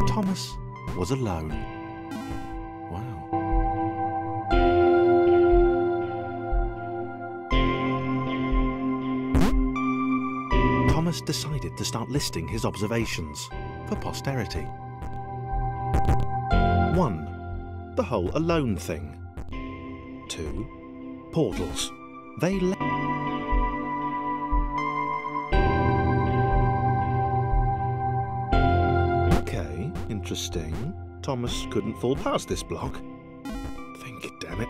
Thomas was alone. Wow. Thomas decided to start listing his observations for posterity. 1. The whole alone thing. 2. Portals. They Okay, interesting. Thomas couldn't fall past this block. Think it, damn it.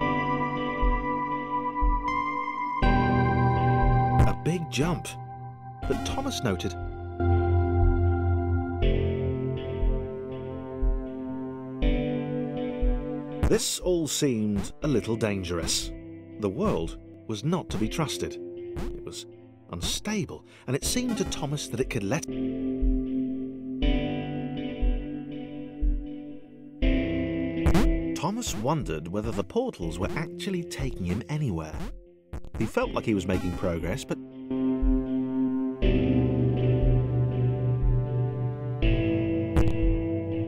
A big jump. But Thomas noted this all seemed a little dangerous. The world was not to be trusted. It was unstable, and it seemed to Thomas that it could let... Thomas wondered whether the portals were actually taking him anywhere. He felt like he was making progress, but...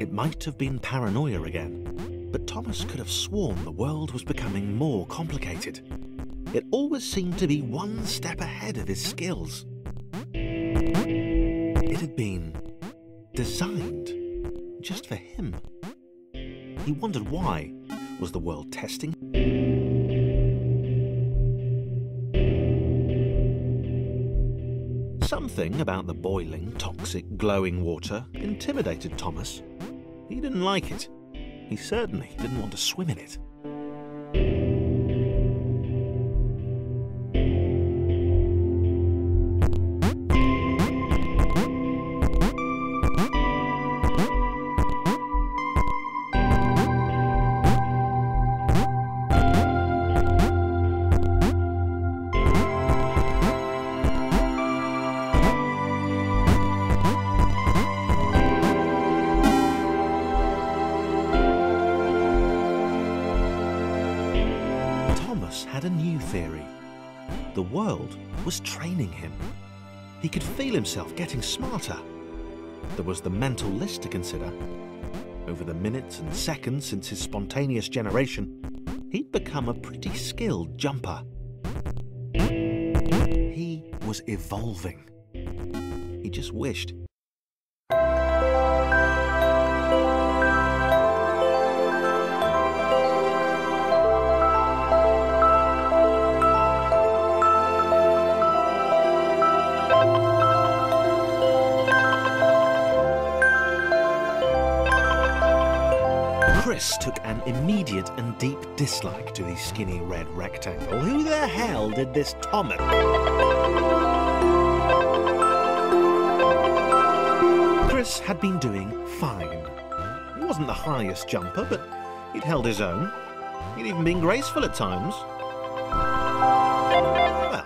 It might have been paranoia again, but Thomas could have sworn the world was becoming more complicated. It always seemed to be one step ahead of his skills. It had been designed just for him. He wondered why. Was the world testing? Something about the boiling, toxic, glowing water intimidated Thomas. He didn't like it. He certainly didn't want to swim in it. Had a new theory. The world was training him. He could feel himself getting smarter. There was the mental list to consider. Over the minutes and seconds since his spontaneous generation, he'd become a pretty skilled jumper. He was evolving. He just wished. Chris took an immediate and deep dislike to the skinny red rectangle. Who the hell did this Thomas? Chris had been doing fine. He wasn't the highest jumper, but he'd held his own. He'd even been graceful at times. Well,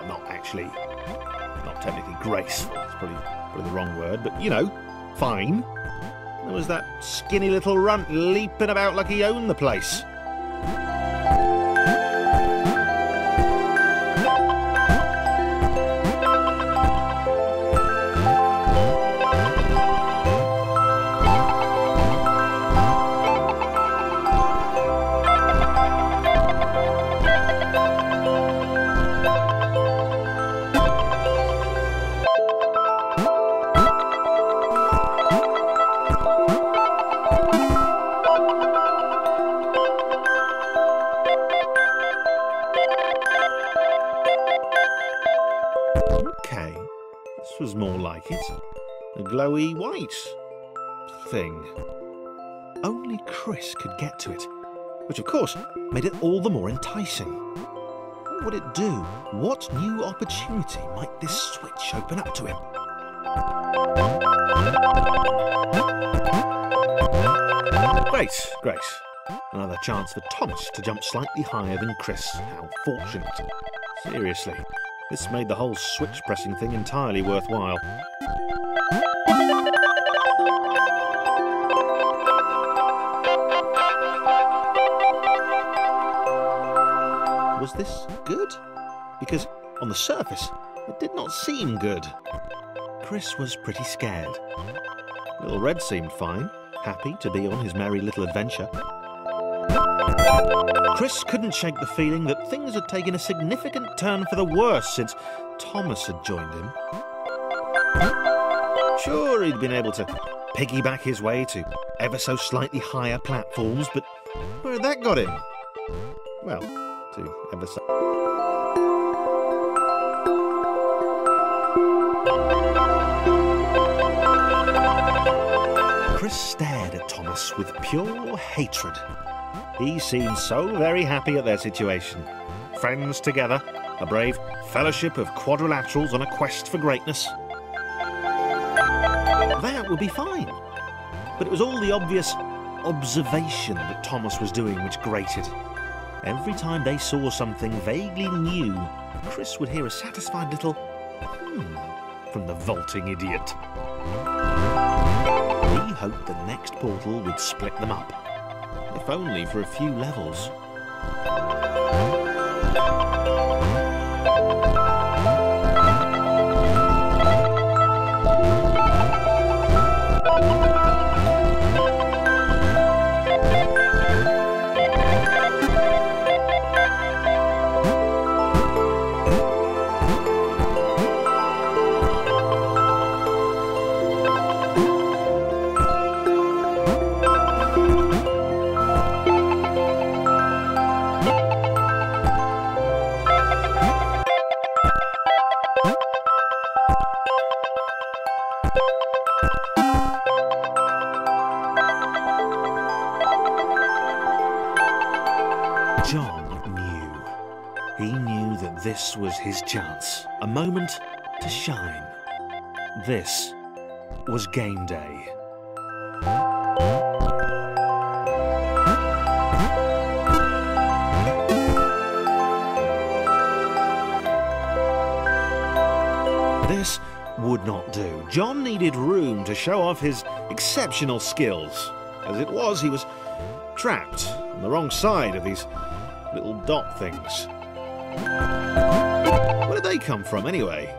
not technically graceful. That's probably the wrong word, but you know, fine. There was that skinny little runt leaping about like he owned the place. Okay, this was more like it. A glowy white thing. Only Chris could get to it, which of course made it all the more enticing. What would it do? What new opportunity might this switch open up to him? Grace. Another chance for Thomas to jump slightly higher than Chris. How fortunate. Seriously. This made the whole switch pressing thing entirely worthwhile. Was this good? Because on the surface, it did not seem good. Chris was pretty scared. Little Red seemed fine. happy to be on his merry little adventure. Chris couldn't shake the feeling that things had taken a significant turn for the worse since Thomas had joined him. Sure, he'd been able to piggyback his way to ever so slightly higher platforms, but where had that got him? Well, to ever so... Chris stared at Thomas with pure hatred. He seemed so very happy at their situation. Friends together, a brave fellowship of quadrilaterals on a quest for greatness. That would be fine. But it was all the obvious observation that Thomas was doing which grated. Every time they saw something vaguely new, Chris would hear a satisfied little from the vaulting idiot. He hoped the next portal would split them up, if only for a few levels. John knew. He knew that this was his chance, a moment to shine. This was game day. This would not do. John needed room to show off his exceptional skills. As it was, he was trapped on the wrong side of these little dot things. Where did they come from, anyway?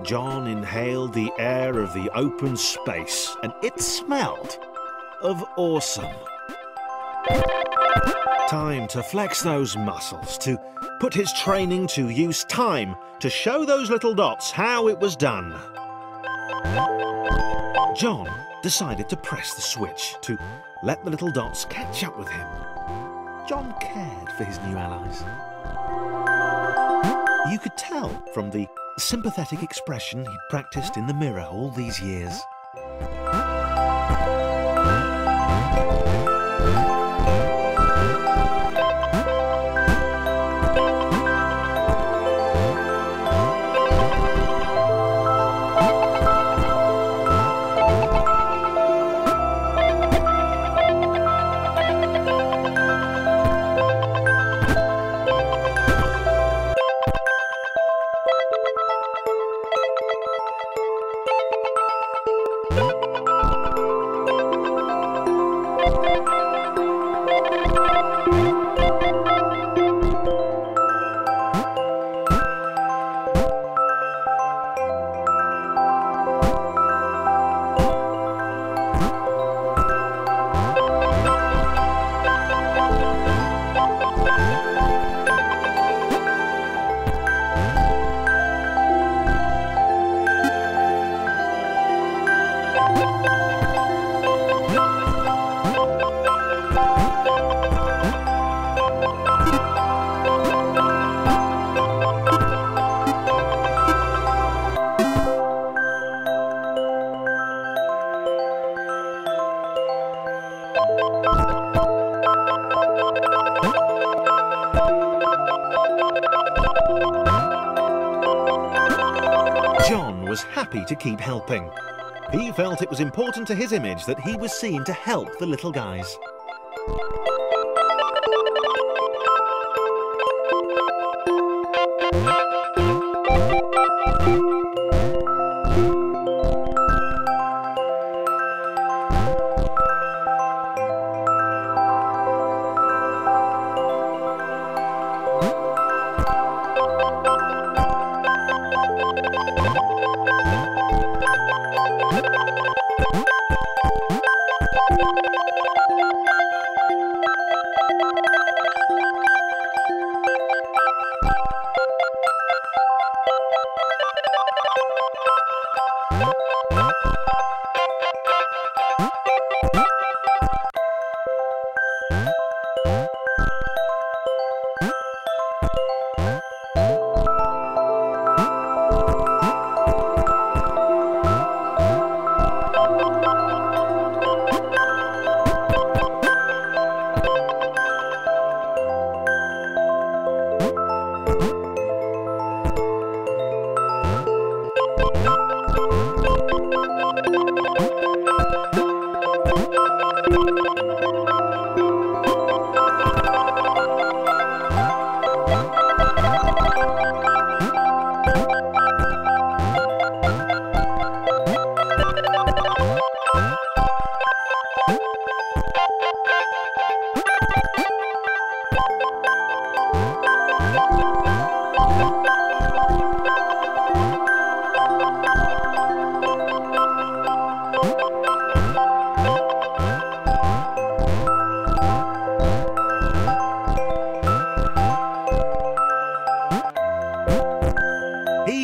John inhaled the air of the open space, and it smelled of awesome. Time to flex those muscles, to put his training to use, time to show those little dots how it was done. John decided to press the switch, to let the little dots catch up with him. John cared for his new allies. You could tell from the sympathetic expression he'd practiced in the mirror all these years. John was happy to keep helping. He felt it was important to his image that he was seen to help the little guys.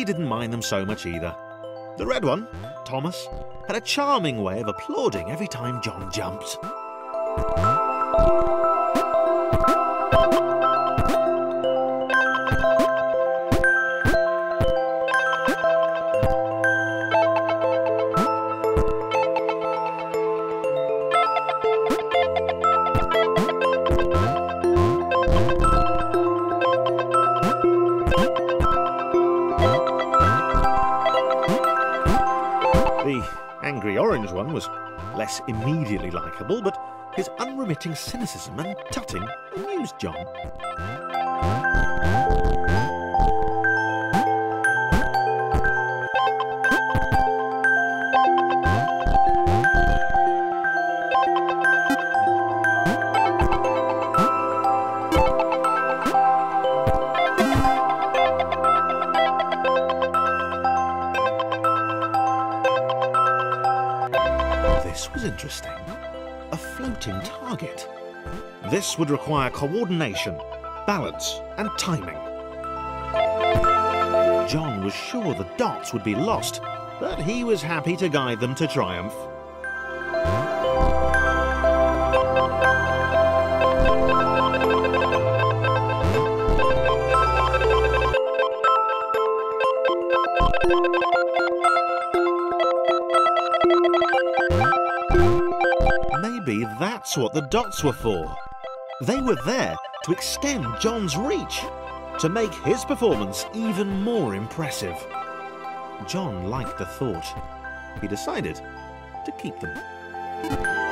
didn't mind them so much either. The red one, Thomas, had a charming way of applauding every time John jumped. The angry orange one was less immediately likeable, but his unremitting cynicism and tutting amused John. This was interesting. A floating target. This would require coordination, balance, and timing. John was sure the dots would be lost, but he was happy to guide them to triumph. Maybe that's what the dots were for. They were there to extend John's reach, to make his performance even more impressive. John liked the thought. He decided to keep them.